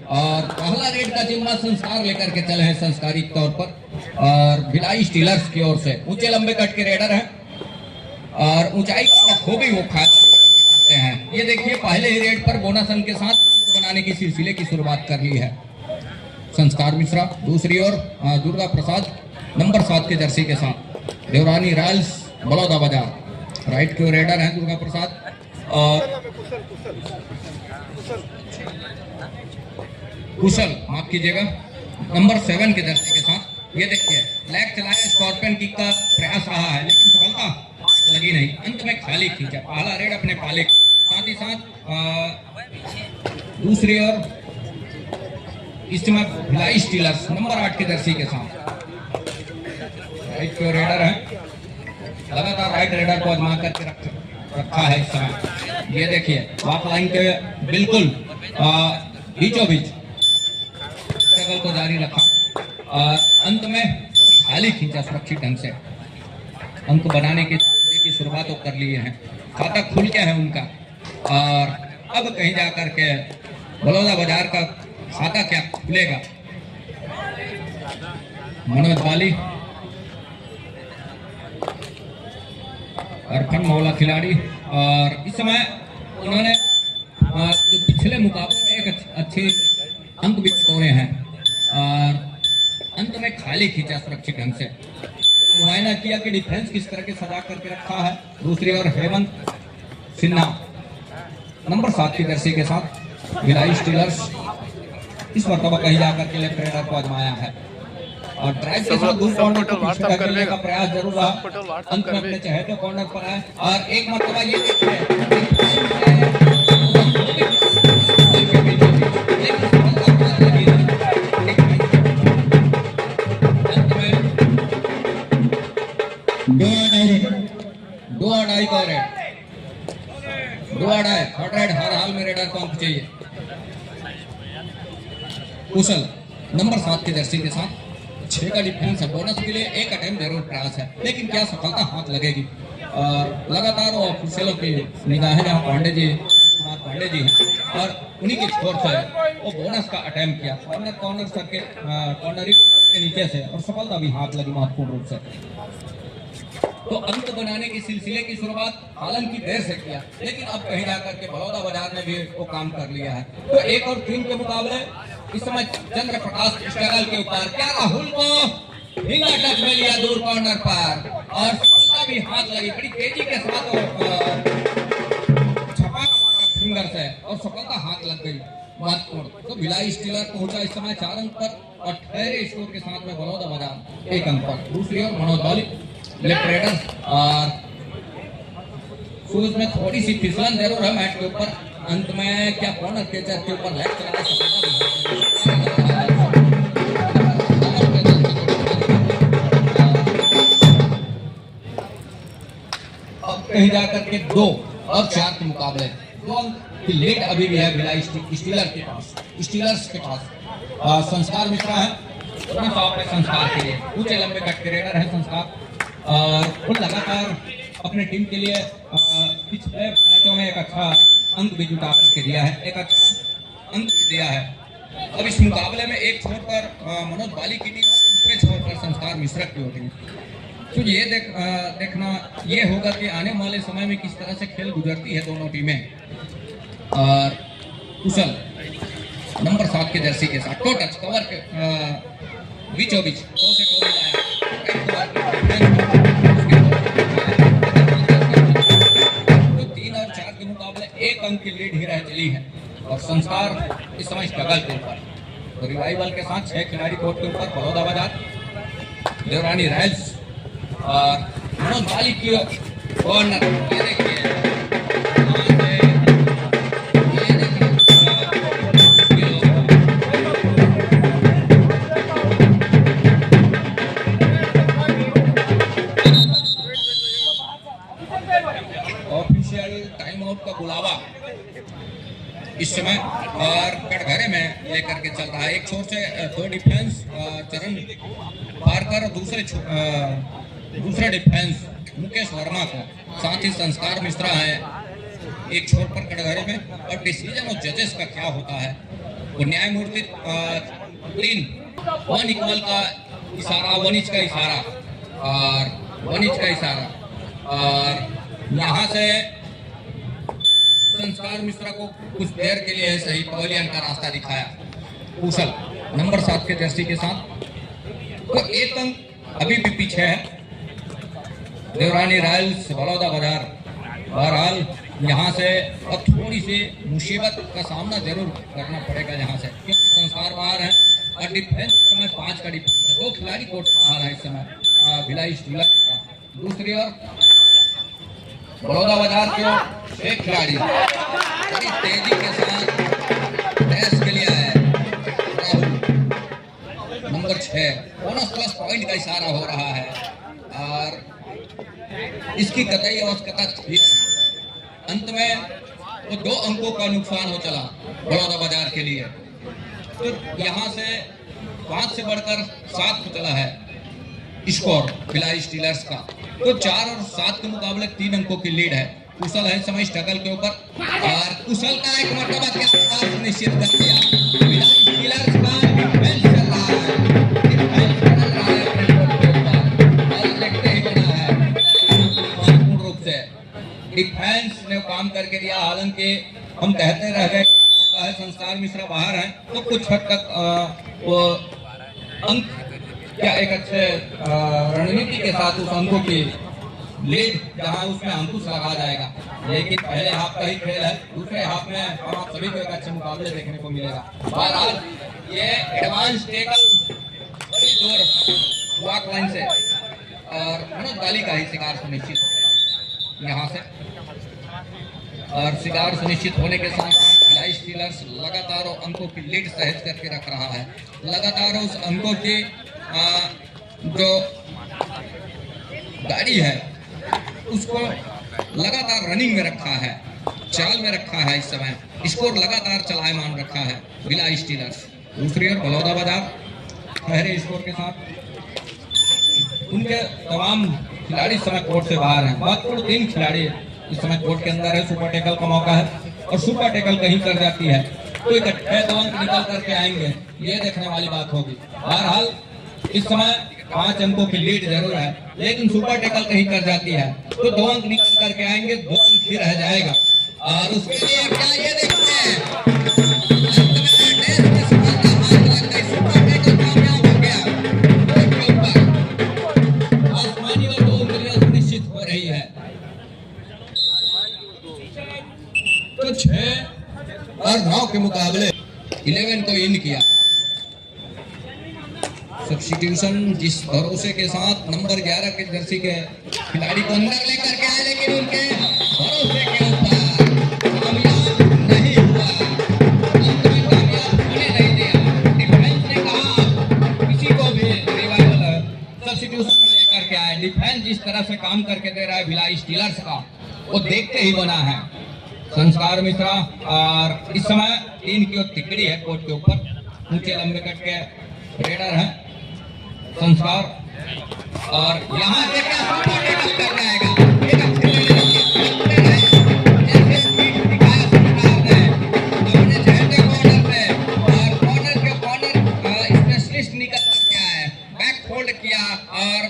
और पहला रेड का जिम्मा संस्कार लेकर के चले हैं संस्कारिक तौर पर। और भिलाई स्टीलर्स की ओर से ऊंचे लंबे कट के रेडर हैं और ऊंचाई का खूबी वो खाते हैं। ये देखिए पहले ही रेड पर बोनस अंक के साथ बनाने की सिलसिले की शुरुआत कर ली है संस्कार मिश्रा। दूसरी ओर दुर्गा प्रसाद नंबर 7 के जर्सी के साथ देवरानी रॉयल्स बड़ौदा बाजार। राइट के रेडर हैं दुर्गा प्रसाद और कुशल माफ कीजिएगा नंबर 7 के जर्सी के साथ। ये देखिए लेग चलाया स्कॉर्पियन किक का प्रयास रहा है लेकिन सफलता लगी नहीं, अंत में खाली खींचा पहला रेड अपने पाले। साथ ही साथ दूसरी ओर इस समय भिलाई स्टीलर्स नंबर 8 के जर्सी के साथ राइट के रेडर है, लगातार राइट रेडर को आजमा करके रखा है इस समय। ये देखिए वाक लाइन के बिल्कुल बीचों बीच स्ट्रगल को जारी रखा और अंत में खाली खींचा सुरक्षित ढंग से। अंक बनाने की शुरुआत तो कर लिए हैं, खाता खुल गया है उनका और अब कहीं जाकर के बड़ौदा बाजार का खाता क्या खुलेगा। मनोज वाली अरफन मौला खिलाड़ी और इस समय उन्होंने जो पिछले मुकाबले में एक अच्छे अंक भी तोड़े हैं और अंत में खाली खींचा सुरक्षित ढंग से। मुआयना किया कि डिफेंस किस तरह के सजा करके रखा है। दूसरी ओर हेमंत सिन्हा नंबर 7 की जर्सी के साथ भिलाई स्टीलर्स इस मरतबा कहीं जाकर के लेफ्ट रेडर को आजमाया है और ड्राइव के साथ दूर कॉर्नर को पीछे करने का प्रयास जरूर रहा। अंत में अपने चहेते कॉर्नर पर आए और एक मरतबा ये थर्ड रेड हर हाल में रेडर को अंक चाहिए। कुशल नंबर 7 की जर्सी के साथ 6 का डिफेंस है, बोनस के लिए एक अटेम्प्ट जरूर प्रयास है लेकिन क्या सफलता हाथ लगेगी। और लगातार वो ऑफिशियलों की निगाहें जहाँ पांडे जी हैं और उन्हीं के छोर से वो बोनस का अटेम्प्ट किया कॉर्नर सर के कॉर्नर के नीचे से और सफलता भी हाथ लगी महत्वपूर्ण रूप से। तो अंक बनाने के सिलसिले की शुरुआत हालांकि देर से किया लेकिन अब कहीं जाकर के बड़ौदा बाजार ने भी वो काम कर लिया है। तो एक और टीम के मुकाबले इस समय चंद्र प्रकाश स्ट्रगल के ऊपर क्या राहुल को फिंगर टच में लिया दूर कॉर्नर पर और सफलता भी हाथ लगी बड़ी तेजी के साथ छपा फिंगर से और सफलता हाथ लग गई महत्वपूर्ण। तो भिलाई स्टीलर पहुंचा इस समय 4 अंक पर और ठहरे स्कोर के साथ में बड़ौदा बाजार 1 अंक पर। दूसरी ओर मनोज वाली लेफ्ट रेडर और शूज में थोड़ी सी फिसलन जरूर है मैट के ऊपर। अंत में क्या कॉर्नर केचर के ऊपर लेग चलाना अब कहीं जाकर के 2 और 4 के मुकाबले 2 अंक की लीड अभी भी है भिलाई स्टीलर्स के पास। संस्कार मिश्रा है अपने संस्कार के लिए ऊंचे लंबे कट के रेडर है संस्कार और वो लगातार अपने टीम के लिए पिछले मैचों में एक अच्छा अंक भी जुटा करके दिया है, एक अच्छा अंक भी दिया है। अब इस मुकाबले में एक छोर पर मनोज वाली की टीम दूसरे छोर पर संस्कार मिश्रा की होगी। तो ये देखना ये होगा कि आने वाले समय में किस तरह से खेल गुजरती है दोनों टीमें। और कुशल नंबर 7 के जर्सी के साथ टो टच कवर के बीचों बीच टो से टो मिलाया। तो 3 और 4 के मुकाबले 1 अंक की लीड ही रह चली है और संस्कार इस समय स्ट्रगल के ऊपर। तो रिवाइवल के साथ 6 खिलाड़ी कोर्ट के ऊपर बड़ौदा बाजार देवरानी रॉयल्स और मनोज वाली की कॉर्नर। ये देखिए का बुलावा इस समय और कटघरे में लेकर के चल रहा है। एक छोर से 2 डिफेंस चरण पार कर दूसरे डिफेंस मुकेश वर्मा को, साथ ही संस्कार मिश्रा है एक छोर पर कटघरे में। और डिसीजन और जजेस का क्या होता है और न्यायमूर्ति 3 1 इक्वल का इशारा, 1 इंच का इशारा और 1 इंच का इशारा, और यहाँ से संस्कार मिश्रा को कुछ देर के लिए सही पवेलियन का रास्ता दिखाया कुशल नंबर 7 के जर्सी के साथ। तो एक अंक अभी भी पीछे है देवरानी रॉयल्स बड़ौदा बाजार। बहरहाल यहाँ से अब थोड़ी सी मुसीबत का सामना जरूर करना पड़ेगा यहाँ से, क्योंकि संस्कार बाहर है और डिफेंस इस समय 5 का डिफेंस है, 2 खिलाड़ी कोर्ट बाहर है इस समय भिलाई स्टीलर का। दूसरी ओर बड़ौदा बाजार के 1 खिलाड़ी बड़ी तेजी के साथ रेस के लिए है Rahul number 6। Bonus plus point का इशारा हो रहा है और इसकी कतई आवश्यकता थी। अंत में वो 2 अंकों का नुकसान हो चला बड़ौदा बाजार के लिए। तो यहाँ से 5 से बढ़कर 7 को चला है स्कोर भिलाई स्टीलर्स का। तो 4 और 7 के मुकाबले 3 अंकों की लीड है। कुशल है इस समय स्ट्रगल के ऊपर और कुशल का एक मर्तबा क्या निश्चित कर दिया। भिलाई स्टीलर्स का डिफेंस चल रहा है, डिफेंस चल रहा है अपने कोर्ट के ऊपर और देखते ही बना है महत्वपूर्ण रूप से डिफेंस ने काम करके दिया। हालांकि हम कहते रह गए संस्कार मिश्रा बाहर है तो कुछ हद तक वो अंक क्या एक अच्छे रणनीति के साथ उस अंकों की लीड जहां उसमें अंकुश लगा जाएगा। लेकिन पहले हाफ का ही खेल है, दूसरे हाफ में हम आप सभी को एक अच्छे मुकाबले देखने को मिलेगा। बहरहाल ये एडवांस टेकल बड़ी दूर वॉक लाइन से और मनोज गाली का ही शिकार सुनिश्चित यहाँ से, और शिकार सुनिश्चित होने के साथ भिलाई स्टीलर्स लगातार अंकों की लीड सहज करके रख रहा है। लगातार उस अंकों की जो गाड़ी है उसको लगातार रनिंग में रखा है, चाल में रखा है। इस समय स्कोर लगातार चलायमान रखा है भिलाई स्टीलर्स। दूसरी ओर बड़ौदा बाजार ठहरे स्कोर के साथ, उनके तमाम खिलाड़ी इस समय कोर्ट से बाहर हैं। महत्वपूर्ण 3 खिलाड़ी इस समय कोर्ट के अंदर है। सुपर टेकल का मौका है और सुपर टेकल कहीं कर जाती है तो इकट्ठे 2 अंक निकल करके आएंगे, ये देखने वाली बात होगी। बहरहाल इस समय 5 अंकों की लीड जरूर है, लेकिन सुपर टेकल कहीं कर जाती है तो 2 अंक निकल करके आएंगे, 2 अंक ही रह जाएगा। और उसके लिए क्या ये देखते हैं सुपर टेकल कामयाब हो गया कोर्ट के ऊपर। आसमानी और 2 उंगलियां सुनिश्चित हो रही है। तो 6 और 9 के मुकाबले 11 को इन किया। सब्स्टिट्यूशन जिस भरोसे के साथ नंबर 11 के जर्सी के खिलाड़ी को अंदर लेकर के आए, लेकिन उनके भरोसे के ऊपर कामयाब नहीं हुआ, अंत में कामयाब होने नहीं दिया। डिफेंस ने कहा किसी को भी रिवाइवल सब्स्टिट्यूशन में लेकर के आए। डिफेंस जिस तरह से काम करके दे रहा है भिलाई स्टीलर्स का, वो देखते ही बना है संस्कार मिश्रा। और इस समय 3 की ओर तिकड़ी है कोर्ट के ऊपर, ऊंचे लंबे कट के रेडर है संस्कार। और यहाँ से क्या सुपर टेकल कर जाएगा, एक अच्छे जैसे स्पीड दिखाया संस्कार ने अपने झंडे कॉर्नर पे, और कॉर्नर के कॉर्नर स्पेशलिस्ट निकल करके आए, बैक फोल्ड किया और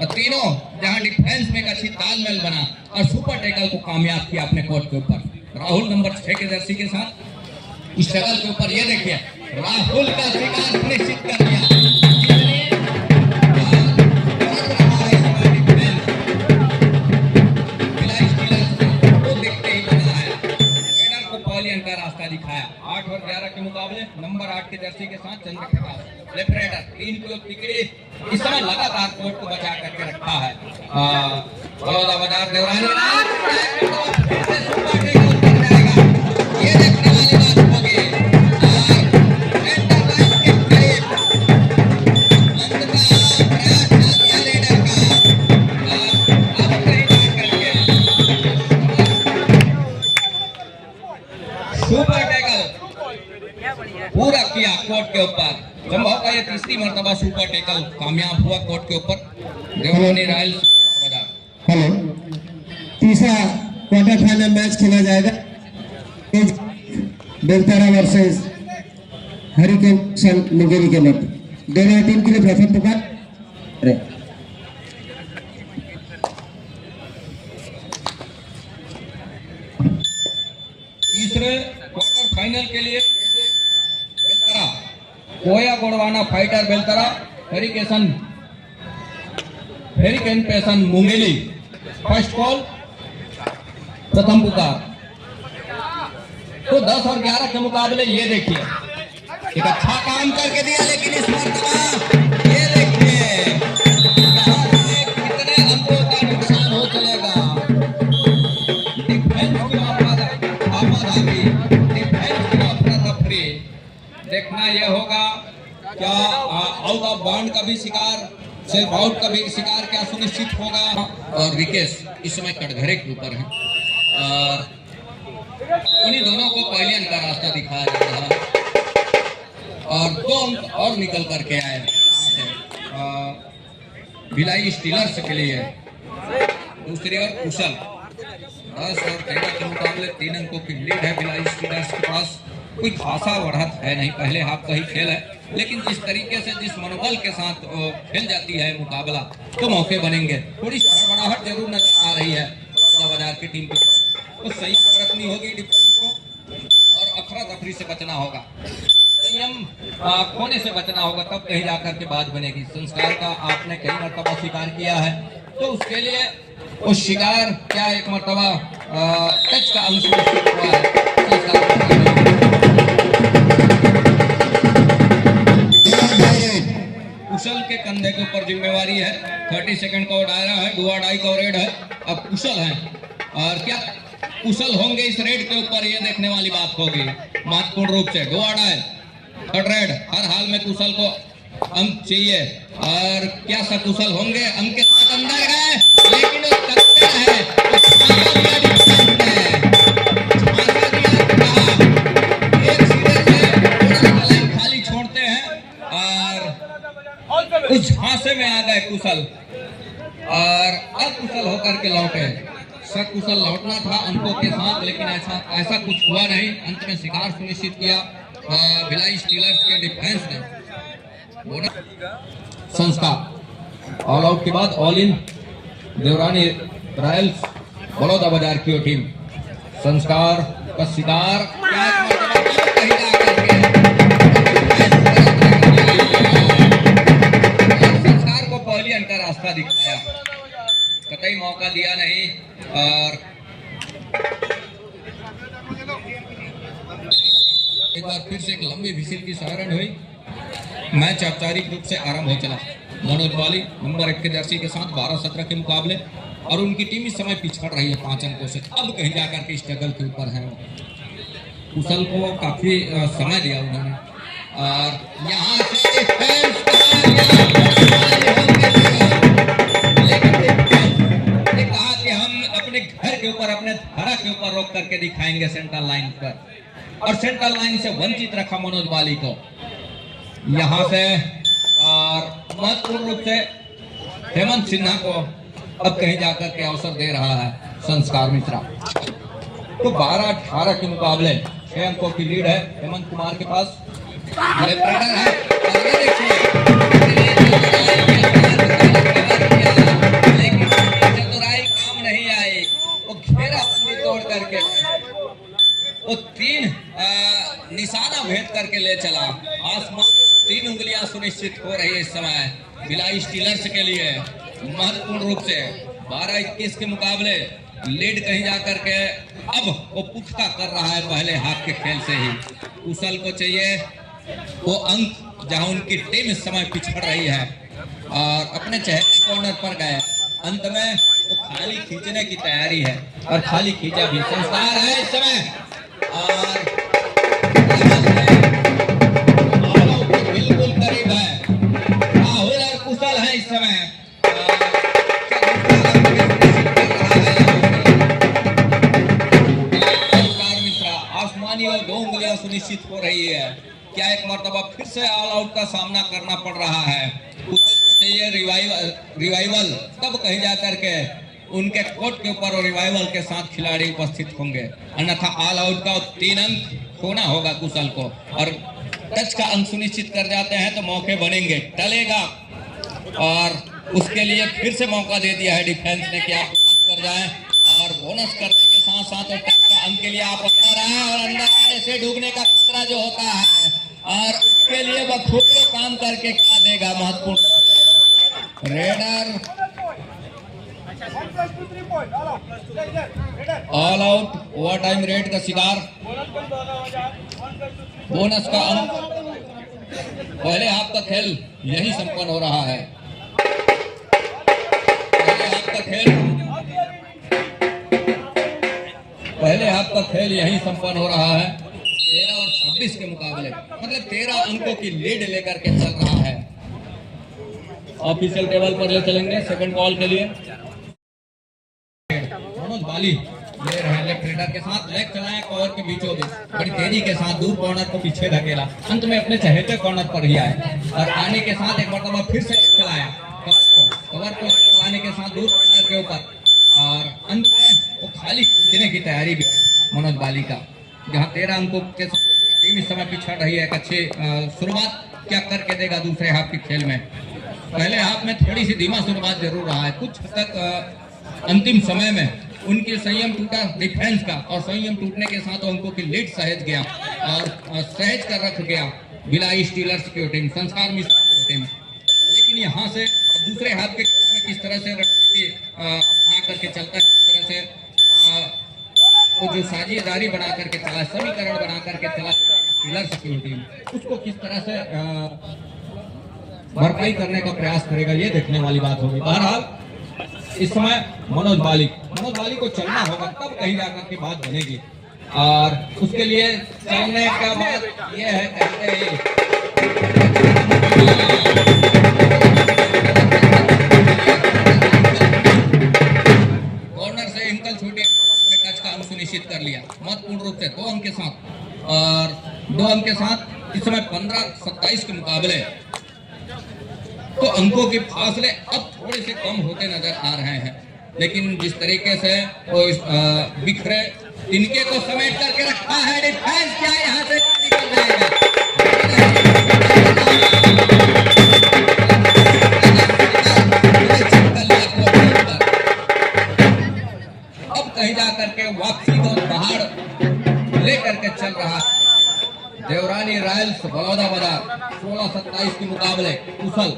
तीनों जहाँ डिफेंस में एक अच्छी तालमेल बना और सुपर टेकल को कामयाब किया अपने कोर्ट के ऊपर। राहुल नंबर 6 के जर्सी के साथ स्ट्रगल के ऊपर ये देखिए राहुल का शिकार सुनिश्चित कर दिया। का रास्ता दिखाया 8 और 11 के मुकाबले नंबर 8 के जर्सी के साथ चंद्रप्रकाश लेफ्ट राइडर 3 की तिकड़ी इस समय लगातार कोर्ट को बचा करके रखा है। बड़ौदा बाजार देवरानी ये देखने वाली बात होगी। सुपर टेकल पूरा किया कोर्ट के ऊपर, संभव का ये 3री मर्तबा सुपर टेकल कामयाब हुआ कोर्ट के ऊपर देवरानी रॉयल्स बाजार। हेलो, तीसरा क्वार्टर फाइनल मैच खेला जाएगा बेलतारा वर्सेस हरिकेशन मुंगेरी के मध्य। दोनों टीम के लिए प्रथम पुकार रे। तीसरे क्वार्टर फाइनल के लिए बेलतरा कोया गोड़वाना फाइटर बेलतरा हेरिकेन पेशन मुंगेली। फर्स्ट कॉल प्रथम पुकार। तो 10 और 11 के मुकाबले ये देखिए एक अच्छा काम करके दिया, लेकिन इस मरतबा ये देखिए कितने अंकों का नुकसान हो चलेगा। डिफेंस की आपाधापी, डिफेंस की अफरा-तफरी। देखना यह होगा क्या आउट ऑफ बाउंड का भी शिकार, सेल्फ आउट का भी शिकार क्या सुनिश्चित होगा। और विकेश इस समय कटघरे के ऊपर है और उन्हीं दोनों को पहले अंक का रास्ता दिखाया जा रहा है और 2 अंक और निकल करके आए भिलाई स्टीलर्स के लिए। दूसरी ओर कुशल 10 और 13 के मुकाबले 3 अंकों की लीड है भिलाई स्टीलर्स के पास। कोई खासा बढ़त है नहीं, पहले हाफ का ही खेल है, लेकिन जिस तरीके से जिस मनोबल के साथ खेल जाती है मुकाबला तो मौके बनेंगे। थोड़ी हड़बड़ाहट जरूर नजर आ रही है बाजार की टीम की। तो सही रखनी होगी डिफेंस को और अफरा तफरी से बचना होगा, संयम खोने से बचना होगा, तब कहीं जाकर के बात बनेगी। संस्कार का आपने कई मरतबा शिकार किया है, तो उसके लिए वो शिकार क्या एक मरतबा टच का अंश हुआ है संस्कार। कुशल के कंधे के ऊपर जिम्मेवारी है। 30 सेकंड का दायरा है, डुआ डाई का रेड है। अब कुशल है और क्या कुशल होंगे इस रेड के ऊपर, ये देखने वाली बात होगी महत्वपूर्ण रूप से। डुआ डाई थर्ड रेड, हर हाल में कुशल को अंक चाहिए और क्या सकुशल होंगे। अंक के साथ अंदर है, लेकिन वो तकड़ा है, खाली छोड़ते हैं और उस झांसे में आ गए कुशल और अकुशल होकर के लौटे। सकुशल लौटना था अंकों के साथ, लेकिन ऐसा कुछ हुआ नहीं। अंत में शिकार सुनिश्चित किया भिलाई स्टीलर्स के डिफेंस ने। संस्कार ऑल आउट के बाद ऑल इन देवरानी रॉयल्स बड़ौदा बाजार की टीम। संस्कार का शिकार संस्कार को पहली अंक का रास्ता दिखाया, कतई मौका दिया नहीं और एक बार फिर से एक लंबी विसिल की सायरन हुई। मैच औपचारिक रूप से आरंभ हो चला। मनोज वाली नंबर 1 के जर्सी के साथ 12-17 के मुकाबले और उनकी टीम इस समय पिछड़ रही है 5 अंकों से। अब कहीं जाकर के स्ट्रगल के ऊपर है। कुशल को काफी समय दिया उन्होंने और यहाँ से कहा कि हम अपने घर के ऊपर, अपने धारा के ऊपर रोक करके दिखाएंगे सेंट्रल लाइन पर, और सेंट्रल लाइन से वंचित रखा मनोज वाली को यहाँ से। और महत्वपूर्ण रूप से हेमंत सिन्हा को अब कहीं जाकर के अवसर दे रहा है संस्कार मिश्रा। तो 12-18 के मुकाबले 6 अंकों की लीड है हेमंत कुमार के पास। है लेकिन चतुराई काम नहीं आई, वो घेराबंदी तोड़ करके वो 3 निशाना भेद करके ले चला। आसमान 3 उंगलियां सुनिश्चित हो रही है इस समय भिलाई स्टीलर्स के लिए। महत्वपूर्ण रूप से 12-21 के मुकाबले लीड कहीं जाकर के अब वो पुख्ता कर रहा है पहले हाथ के खेल से ही। कुशल को चाहिए वो अंक जहां उनकी टीम इस समय पिछड़ रही है और अपने चेहरे कॉर्नर पर गए। अंत में वो खाली खींचने की तैयारी है और खाली खींचा भी। संस्कार है इस समय और बिल्कुल करीब है। राहुल और कुशल है इस समय। आसमानी और 2 उंगलियां सुनिश्चित हो रही है। क्या एक मर्तबा फिर से ऑल आउट का सामना करना पड़ रहा है। चाहिए रिवाइवल, तब कहीं जाकर के उनके कोर्ट के ऊपर और रिवाइवल के साथ खिलाड़ी उपस्थित होंगे, अन्यथा ऑल आउट का 3 अंक खोना होगा कुशल को। और टच का अंक सुनिश्चित कर जाते हैं तो मौके बनेंगे, टलेगा। और उसके लिए फिर से मौका दे दिया है डिफेंस ने कि आप कर जाएं और बोनस करने के साथ साथ टच का अंक के लिए आप अंदर आए और अंदर आने से डूबने का खतरा जो होता है, और उसके लिए वह खुद को काम करके क्या देगा महत्वपूर्ण। Raider all out, over time red का शिकार, बोनस का अंक। पहले हाफ का खेल यही संपन्न हो रहा है। पहले हाफ का खेल यही संपन्न हो रहा है। 13 और 26 के मुकाबले, मतलब 13 अंकों की लीड लेकर के चल रहा है। ऑफिशियल टेबल पर ले चलेंगे सेकंड बॉल के लिए। मनोज बाली ले रहे हैं लेफ्ट रेडर के साथ, लेग चलाया कवर के बीचों बीच, बड़ी तेजी के साथ दूर कॉर्नर को पीछे धकेला, अंत में अपने चहेते कॉर्नर पर ही आए और आने के साथ एक मरतबा फिर से चलाया कवर को चलाने के साथ दूर कॉर्नर के ऊपर, और अंत में वो खाली जीतने की तैयारी भी मनोज बाली का, जहाँ 13 अंकों के साथ टीम इस समय पिछड़ रही है। एक अच्छी शुरुआत क्या करके देगा दूसरे हाफ के खेल में। पहले हाफ में थोड़ी सी धीमा शुरुआत जरूर रहा है, कुछ हद तक अंतिम समय में उनकी संयम टूटा डिफेंस का, और संयम टूटने के साथ अंकों की लीड सहज गया और सहज कर रख गया भिलाई स्टीलर्स की टीम, संस्कार मिश्र की टीम। लेकिन यहाँ से दूसरे हाथ के में किस तरह से अपना करके चलता है, किस तरह से वो जो साझेदारी बना करके चला, समीकरण बना करके चला स्टीलर्स की टीम, उसको किस तरह से भरपाई करने का प्रयास करेगा, ये देखने वाली बात होगी। बहरहाल इस समय मनोज बाली को चलना होगा, तब कहीं जाकर के बात बनेगी, और उसके लिए चलने का बात ये है, कहते हैं कॉर्नर से इंकल छूटे, टच का अंक सुनिश्चित कर लिया महत्वपूर्ण रूप से 2 अंक के साथ, और 2 अंक के साथ इस समय 15-27 के मुकाबले तो अंकों के फासले अब थोड़े से कम होते नजर आ रहे हैं। लेकिन जिस तरीके से वो बिखरे तिनके को समेट करके रखा है डिफेंस, क्या यहाँ से निकल जाएगा। अब कहीं जा करके वापसी को पहाड़ लेकर के चल रहा है देवरानी रॉयल्स बलौदाबाजार। 16-27 के मुकाबले कुशल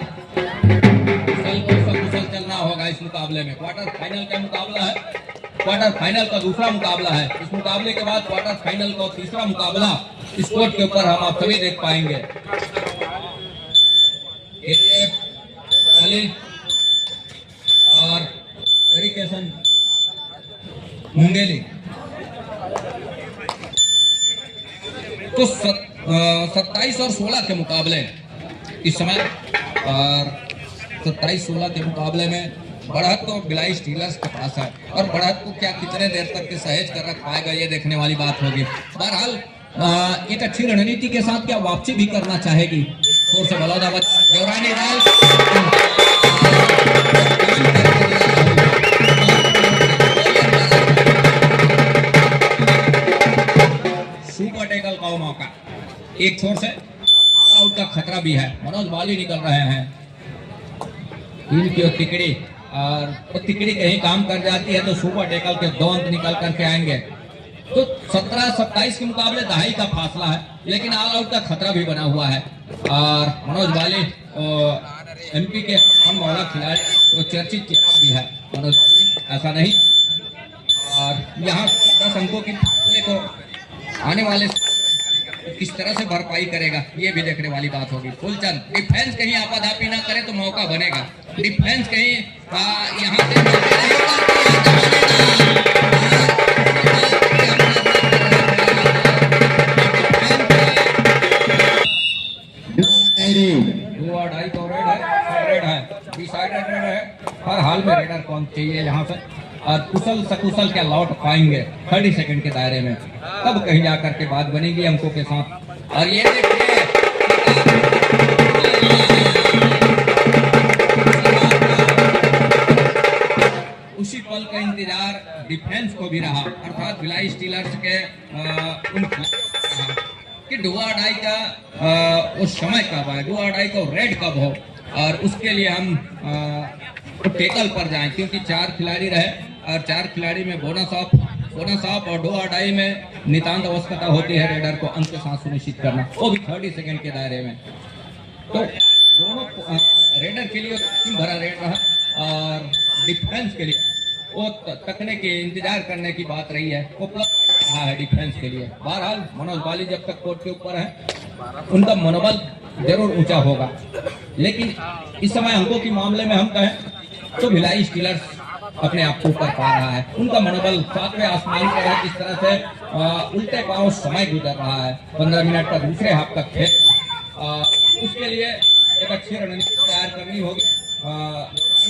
चलना होगा इस मुकाबले में। क्वार्टर फाइनल का मुकाबला है, क्वार्टर फाइनल का दूसरा मुकाबला है। इस मुकाबले के बाद क्वार्टर फाइनल का तीसरा मुकाबला इस कोर्ट के ऊपर हम आप सभी देख पाएंगे। और एरिकेशन मुंगेली तो 27 और 16 के मुकाबले इस समय, और 27-16 के मुकाबले में बढ़त तो भिलाई स्टीलर्स के पास है, और बढ़त को क्या कितने देर तक के सहेज कर रख पाएगा, ये देखने वाली बात होगी। बहरहाल एक अच्छी रणनीति के साथ क्या वापसी भी करना चाहेगी छोर से बलौदाबाद देवरानी रायल। सुपर टैकल का मौका, एक छोर से आउट का खतरा भी है। मनोज बाली निकल रहे हैं, इनकी तिकड़ी, और वो तिकड़ी कहीं काम कर जाती है तो सुपर टैकल के 2 अंक निकल करके आएंगे। तो 17-27 के मुकाबले दहाई का फासला है, लेकिन ऑल आउट का खतरा भी बना हुआ है। और मनोज बाली एमपी के अनमोड़ा खिलाड़ी, वो चर्चित भी है मनोज बाली, ऐसा नहीं। और यहाँ 10 अंकों की फासले को आने वाले किस तरह से भरपाई करेगा, ये भी देखने वाली बात होगी। फुलचंद डिफेंस कहीं आपाधापी ना करे तो मौका बनेगा, डिफेंस कहीं यहाँ से हर हाल में रेडर कौन चाहिए यहाँ से, और कुशल सकुशल क्या लौट पाएंगे 30 सेकंड के दायरे में, तब कहीं जाकर के बात बनेगी अंकों के साथ। और ये देखिए उसी पल का इंतजार डिफेंस को भी रहा, अर्थात भिलाई स्टीलर्स के कि डुआ डाई का वो समय कब आए, डू और डाई को रेड कब हो, और उसके लिए हम टेकल पर जाएं, क्योंकि 4 खिलाड़ी रहे और 4 खिलाड़ी में बोनस ऑफ और डू और डाई में नितांत आवश्यकता होती है रेडर को अंक के साथ सुनिश्चित करना, वो भी 30 सेकंड के दायरे में। तो दोनों रेडर के लिए टीम भरा रेड रहा और डिफेंस के लिए वो तकने के इंतजार करने की बात रही है, वो प्लस रहा है डिफेंस के लिए। बहरहाल मनोज बाली जब तक कोर्ट के ऊपर है उनका मनोबल जरूर ऊंचा होगा, लेकिन इस समय अंकों के मामले में हम कहें तो भिलाई स्टीलर्स अपने आप को ऊपर पा रहा है। उनका मनोबल 7वें आसमान पर है। किस तरह से उल्टे पांव समय गुजर रहा है, 15 मिनट का दूसरे हाफ का खेल, उसके लिए एक अच्छी रणनीति तैयार करनी होगी।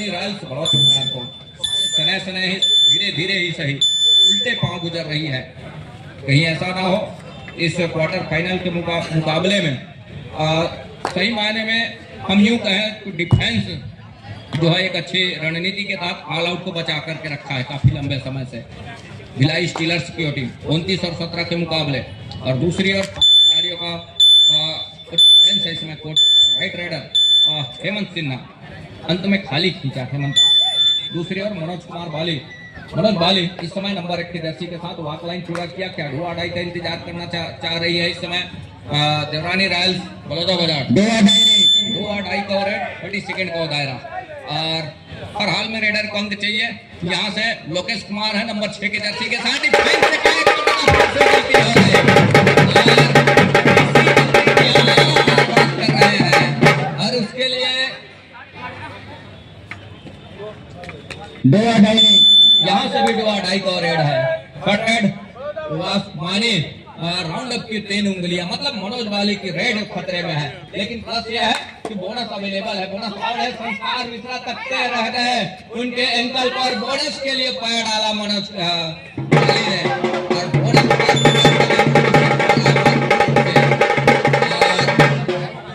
रॉयल्स बड़ौदा को सने ही धीरे धीरे ही सही उल्टे पांव गुजर रही है, कहीं ऐसा ना हो इस क्वार्टर फाइनल के मुकाबले में सही मायने में हम यूं कहें तो डिफेंस जो है एक अच्छी रणनीति के तहत ऑल आउट को बचा करके रखा है काफी लंबे समय से भिलाई स्टीलर्स की टीम 29 और 17 के मुकाबले। और दूसरी ओर खिलाड़ियों का इसमें राइट राइडर हेमंत सिन्हा अंत में खाली खींचा हेमंत। दूसरी ओर मनोज बाली इस समय नंबर 1 की जर्सी के साथ वॉक लाइन पूरा किया। क्या डू और डाई का इंतजार करना चाह रही है इस समय देवरानी रॉयल्स बड़ौदा बाजार। डू और डाई का रेड 30 सेकंड का दायरा और हर हाल में रेडर को अंक चाहिए। यहाँ से लोकेश कुमार है नंबर 6 की जर्सी के साथ और उसके लिए यहाँ से भी डुआ ढाई का रेड है। मानी राउंड अप की 3 उंगलियां, मतलब मनोज बाली की रेड खतरे में है, लेकिन प्लस यह है कि बोनस अवेलेबल है। बोनस और है, संस्कार मिश्रा तकते रह गए उनके एंकल पर, बोनस के लिए पैर डाला मनोज बाली ने और बोनस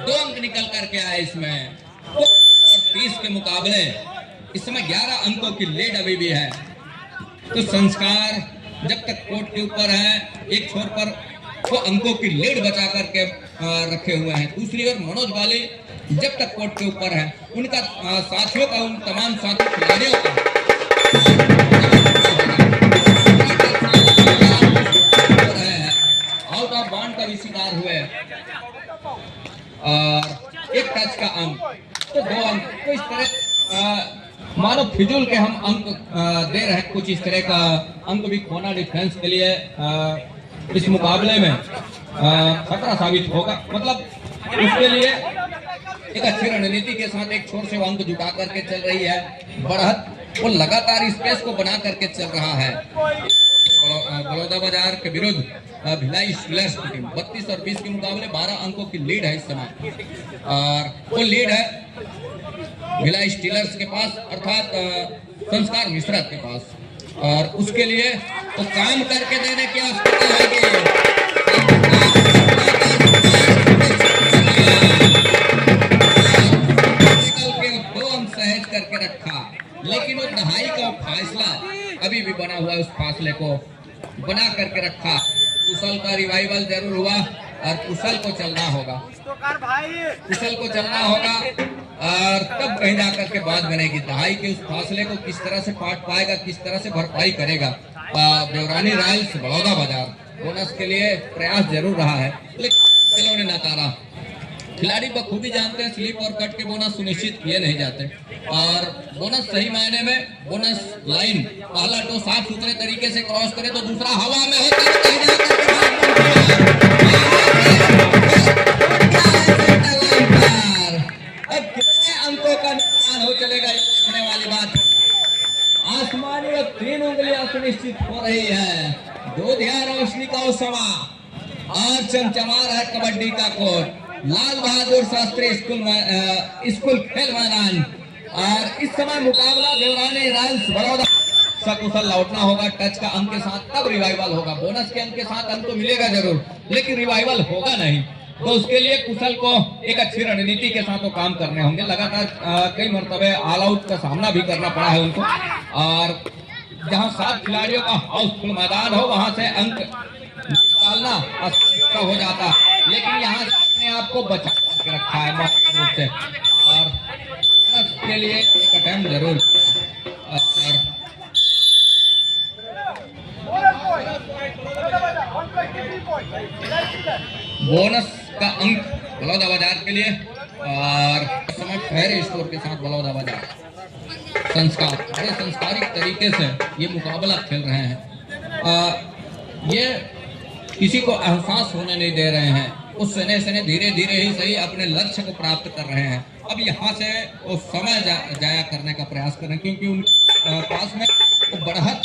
2 अंक निकल करके आए इसमें। और 30 के मुकाबले इस समय 11 अंकों की लीड अभी भी है। तो संस्कार जब तक कोर्ट के ऊपर है एक छोर पर वो अंकों की लीड बचा करके रखे हुए हैं। दूसरी ओर मनोज बाली जब तक कोर्ट के ऊपर है उनका साथियों का, उन तमाम साथी खिलाड़ियों का आउट ऑफ बाउंड का भी शिकार हुए और एक टच का अंक, तो 2 अंक। तो इस तरह मानो फिजूल के हम अंक दे रहे हैं, कुछ इस तरह का अंक भी खोना डिफेंस के लिए इस मुकाबले में खतरा साबित होगा। मतलब उसके लिए एक अच्छी रणनीति के साथ एक छोर से वो अंक जुटा करके चल रही है। बढ़त वो लगातार स्पेस को बना करके चल रहा है। बड़ौदा बाजार के विरुद्ध भिलाई स्टीलर्स की टीम 32 और 20 के मुकाबले 12 अंकों की लीड है इस समय और वो लीड है भिलाई स्टीलर्स के पास, अर्थात संस्कार मिश्रा के पास। और उसके लिए तो काम करके देने की आवश्यकता है कि दो अंक सहज करके रखा, लेकिन वो दहाई का फासला अभी भी बना हुआ है। उस फासले को बना करके रखा। कुशल का रिवाइवल जरूर हुआ और कुशल को चलना होगा, कुशल को चलना होगा और तब कहीं जाकर के बात बनेगी। दहाई के उस फासले को किस तरह से काट पाएगा, किस तरह से भरपाई करेगा देवरानी रॉयल्स बड़ौदा बाजार। बोनस के लिए प्रयास जरूर रहा है, लेकिन ने नकारा। खिलाड़ी बखूबी जानते हैं स्लिप और कट के बोनस सुनिश्चित किए नहीं जाते और बोनस सही मायने में बोनस लाइन पहला तो साफ सुथरे तरीके से क्रॉस करे तो दूसरा हवा में होता अंकों का नुकसान हो चलेगा वाली बात। आसमानी और 3 उंगलियां सुनिश्चित हो रही है। दूधिया रोशनी का समा और चमचमा रहा है कबड्डी का कोर्ट। लाल बहादुर शास्त्री स्कूल खेल मैदान और इस समय मुकाबला देवरानी रॉयल्स बड़ौदा। सकुशल लौटना होगा टच का अंक के साथ, तब रिवाइवल होगा। बोनस के अंक के साथ अंक तो मिलेगा जरूर, लेकिन रिवाइवल होगा नहीं। तो उसके लिए कुशल को एक अच्छी रणनीति के साथ वो काम करने होंगे। लगातार कई मरतबे ऑल आउट का सामना भी करना पड़ा है उनको और जहां 7 खिलाड़ियों का हाउसफुल मैदान हो वहां से अंक निकालना असंभव हो जाता, लेकिन यहाँ अपने आप को बचा के रखा है मौलिक रूप से। और के लिए एक अटेम्प्ट जरूर। और बोनस का अंक बलौदा बाजार के लिए। और समय फेयर स्कोर के साथ बलौदा बाजार संस्कार बड़े संस्कारिक तरीके से ये मुकाबला खेल रहे हैं। ये किसी को एहसास होने नहीं दे रहे हैं, उस सने सने धीरे धीरे ही सही अपने लक्ष्य को प्राप्त कर रहे हैं। अब यहाँ से वो समय जाया करने का प्रयास करें, क्योंकि उन पास में वो बढ़त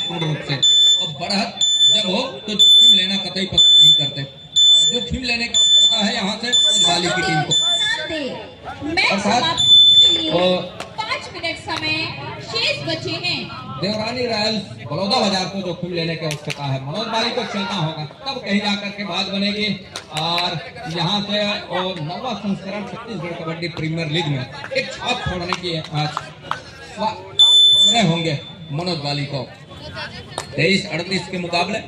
पूर्ण रूप से, और बढ़त जब हो तो जोखिम लेना कतई पसंद नहीं करते। जोखिम लेने का है यहाँ से वाली की टीम को। और 5 मिनट समय शेष बचे हैं। देवरानी रॉयल्स बलौदा बाजार को जोखिम लेने की आवश्यकता है। मनोज बाली को चलना होगा, तब कहीं जाकर के बात बनेगी। और यहाँ से और नवा संस्करण छत्तीसगढ़ कबड्डी प्रीमियर लीग में एक छाप छोड़ने की होंगे मनोज बाली को 23-38 के मुकाबले।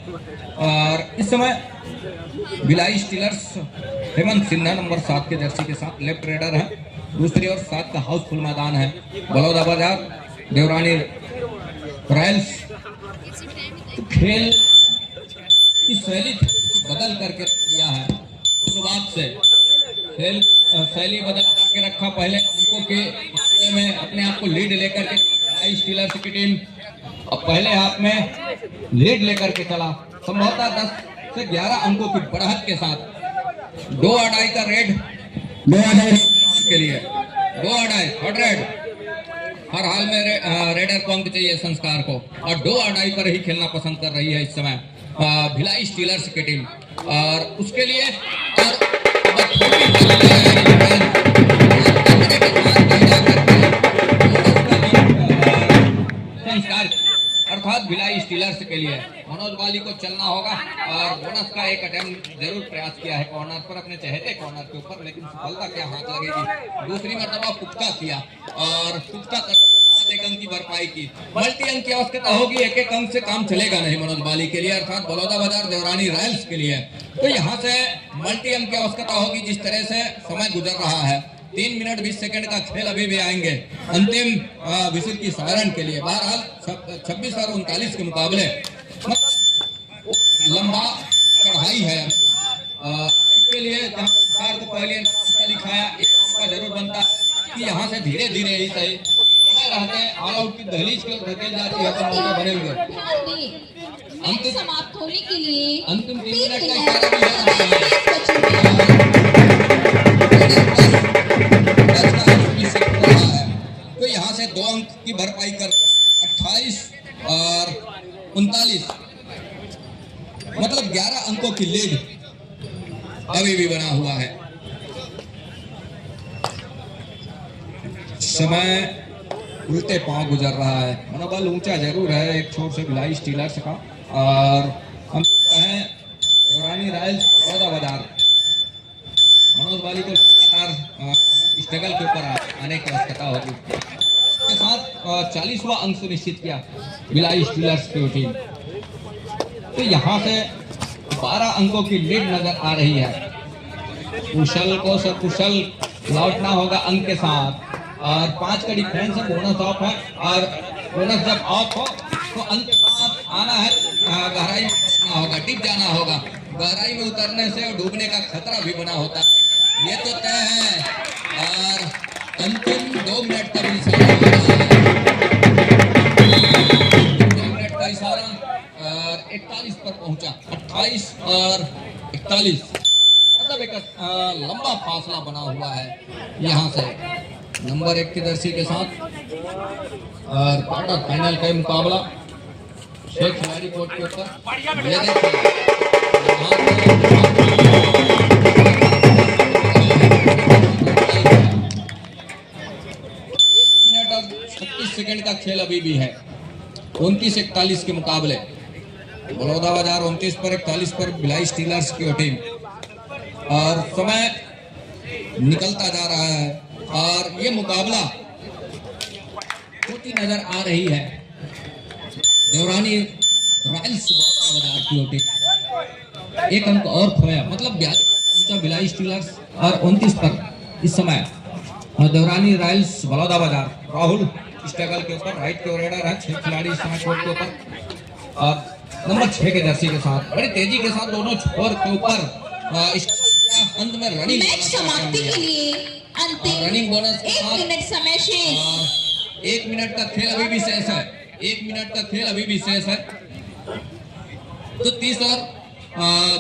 और इस समय भिलाई स्टीलर्स हेमंत सिन्हा नंबर 7 के जर्सी के साथ लेफ्ट रेडर है। दूसरी ओर 7 का हाउसफुल मैदान है। बलौदा बाजार देवरानी रॉयल्स खेल की शैली बदल करके किया है। शुरुआत से खेल शैली बदल करके रखा। पहले अंकों के मामले में अपने आप को लीड लेकर के स्टीलर्स की टीम अब पहले हाफ में लीड लेकर के चला, संभवतः 10 से 11 अंकों की बढ़त के साथ। 2-2 का रेड के लिए 2-2 हॉट रेड हर हाल में रेडर को अंक चाहिए संस्कार को, और 2-2 पर ही खेलना पसंद कर रही है इस समय भिलाई स्टीलर्स की टीम। और उसके लिए संस्कार अर्थात भिलाई स्टीलर्स के लिए मनोज बाली को चलना होगा। और बोनस का एक अटेम्प्ट जरूर प्रयास किया है कॉर्नर पर, अपने चहेते कॉर्नर के ऊपर, लेकिन सफलता क्या हाथ लगेगी। दूसरी मर्तबा पुख्ता किया और पुख्ता एक अंक की भरपाई की। मल्टी अंक की आवश्यकता होगी, एक अंक से काम चलेगा नहीं मनोज बाली के लिए, अर्थात बलौदा बाजार देवरानी रॉयल्स के लिए। तो यहाँ से मल्टी अंक की आवश्यकता होगी। जिस तरह से समय गुजर रहा है, 3 मिनट 20 सेकंड का खेल अभी भी आएंगे अंतिम विसिल की सारण के लिए। बहरहाल 26 और 39 के मुकाबले लंबा चढ़ाई है। इसके लिए जहां को पहले लिखाया इसका जरूर बनता है कि यहाँ से धीरे धीरे ही सही रहते ऑल आउट की दहलीज की ओर धकेल जाती है, तो मौके बने हुए। अंतिम समाप्त होने के लिए अंतिम 3 मिनट का तो यहाँ से 2 अंक की भरपाई कर 28 और 39 मतलब 11 अंकों की लीड अभी भी बना हुआ है। समय उल्टे पांव गुजर रहा है। मनोबल ऊंचा जरूर है एक छोर से भिलाई स्टीलर्स का, और हम कहें देवरानी रॉयल्स बलौदा बाजार मनोज बाली को लगातार स्ट्रगल के ऊपर आने की आवश्यकता होगी। इसके साथ 40वां अंक सुनिश्चित किया भिलाई स्टीलर्स की टीम। तो यहाँ से 12 अंकों की लीड नजर आ रही है। कुशल को सकुशल लौटना होगा अंक के साथ, और 5 का डिफरेंस है। बोनस ऑफ है, और बोनस जब ऑफ हो तो अंक के साथ आना है, गहराई में उतरना होगा, टिक जाना होगा। गहराई में उतरने से डूबने का खतरा भी बना होता है, ये तो तय है। और अंतिम 2 मिनट का भी इशारा, 2 मिनट का इशारा और 41 पर पहुंचा। 28 और 41 मतलब एक लंबा फासला बना हुआ है यहाँ से नंबर 1 की जर्सी के साथ। और क्वार्टर फाइनल का मुकाबला 6 खिलाड़ी कोर्ट के ऊपर। ये देखिए 1 मिनट और 36 सेकंड का खेल अभी भी है। 29-41 के मुकाबले बलौदा बाजार 29 पर 41 पर भिलाई स्टीलर्स की टीम। और समय निकलता जा रहा है और ये मुकाबला होती नजर आ रही है देवरानी रॉयल्स बलौदा बाजार की टीम। एक अंक और खोया, मतलब 42 भिलाई स्टीलर्स और 29 पर इस समय देवरानी रॉयल्स बलौदा बाजार। राहुल स्ट्रगल के ऊपर राइट के रेडर है, 6 खिलाड़ी इस समय कोर्ट के ऊपर और नंबर 6 के जर्सी के साथ बड़ी तेजी के साथ दोनों छोर के ऊपर अंत में रनिंग मैच समाप्ति के लिए अंतिम रनिंग बोनस के 1 साथ मिनट समय शेष। 1 मिनट का खेल अभी भी शेष है, 1 मिनट का खेल अभी भी शेष है। तो 30 और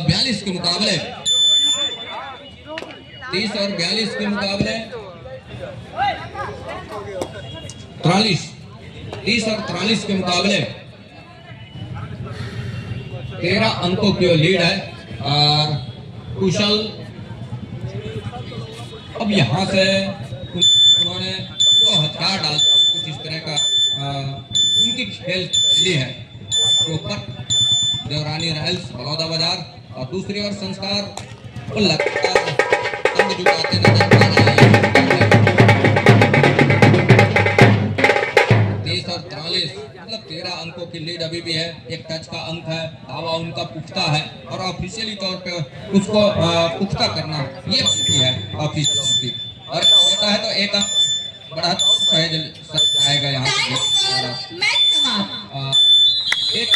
42 के मुकाबले 30 और 42 के मुकाबले 30 और 43 के मुकाबले 13 अंकों की लीड है। और कुशल अब यहां से उन्होंने तो हथियार डाल कुछ इस तरह का उनकी खेल शैली है के ऊपर देवरानी रॉयल्स बलौदा बाजार। और दूसरी ओर संस्कार को लगातार अंक जुटाते नजर आ रहे हैं। 30 और 43 मतलब 13 अंकों की लीड अभी भी है। एक टच का अंक है, दावा उनका पुख्ता है और ऑफिशियली तौर पे उसको पुख्ता करना ये बाकी है ऑफिशियल की। और होता है तो एक अंक बड़ा सहज आएगा यहाँ मैच समाप्त। एक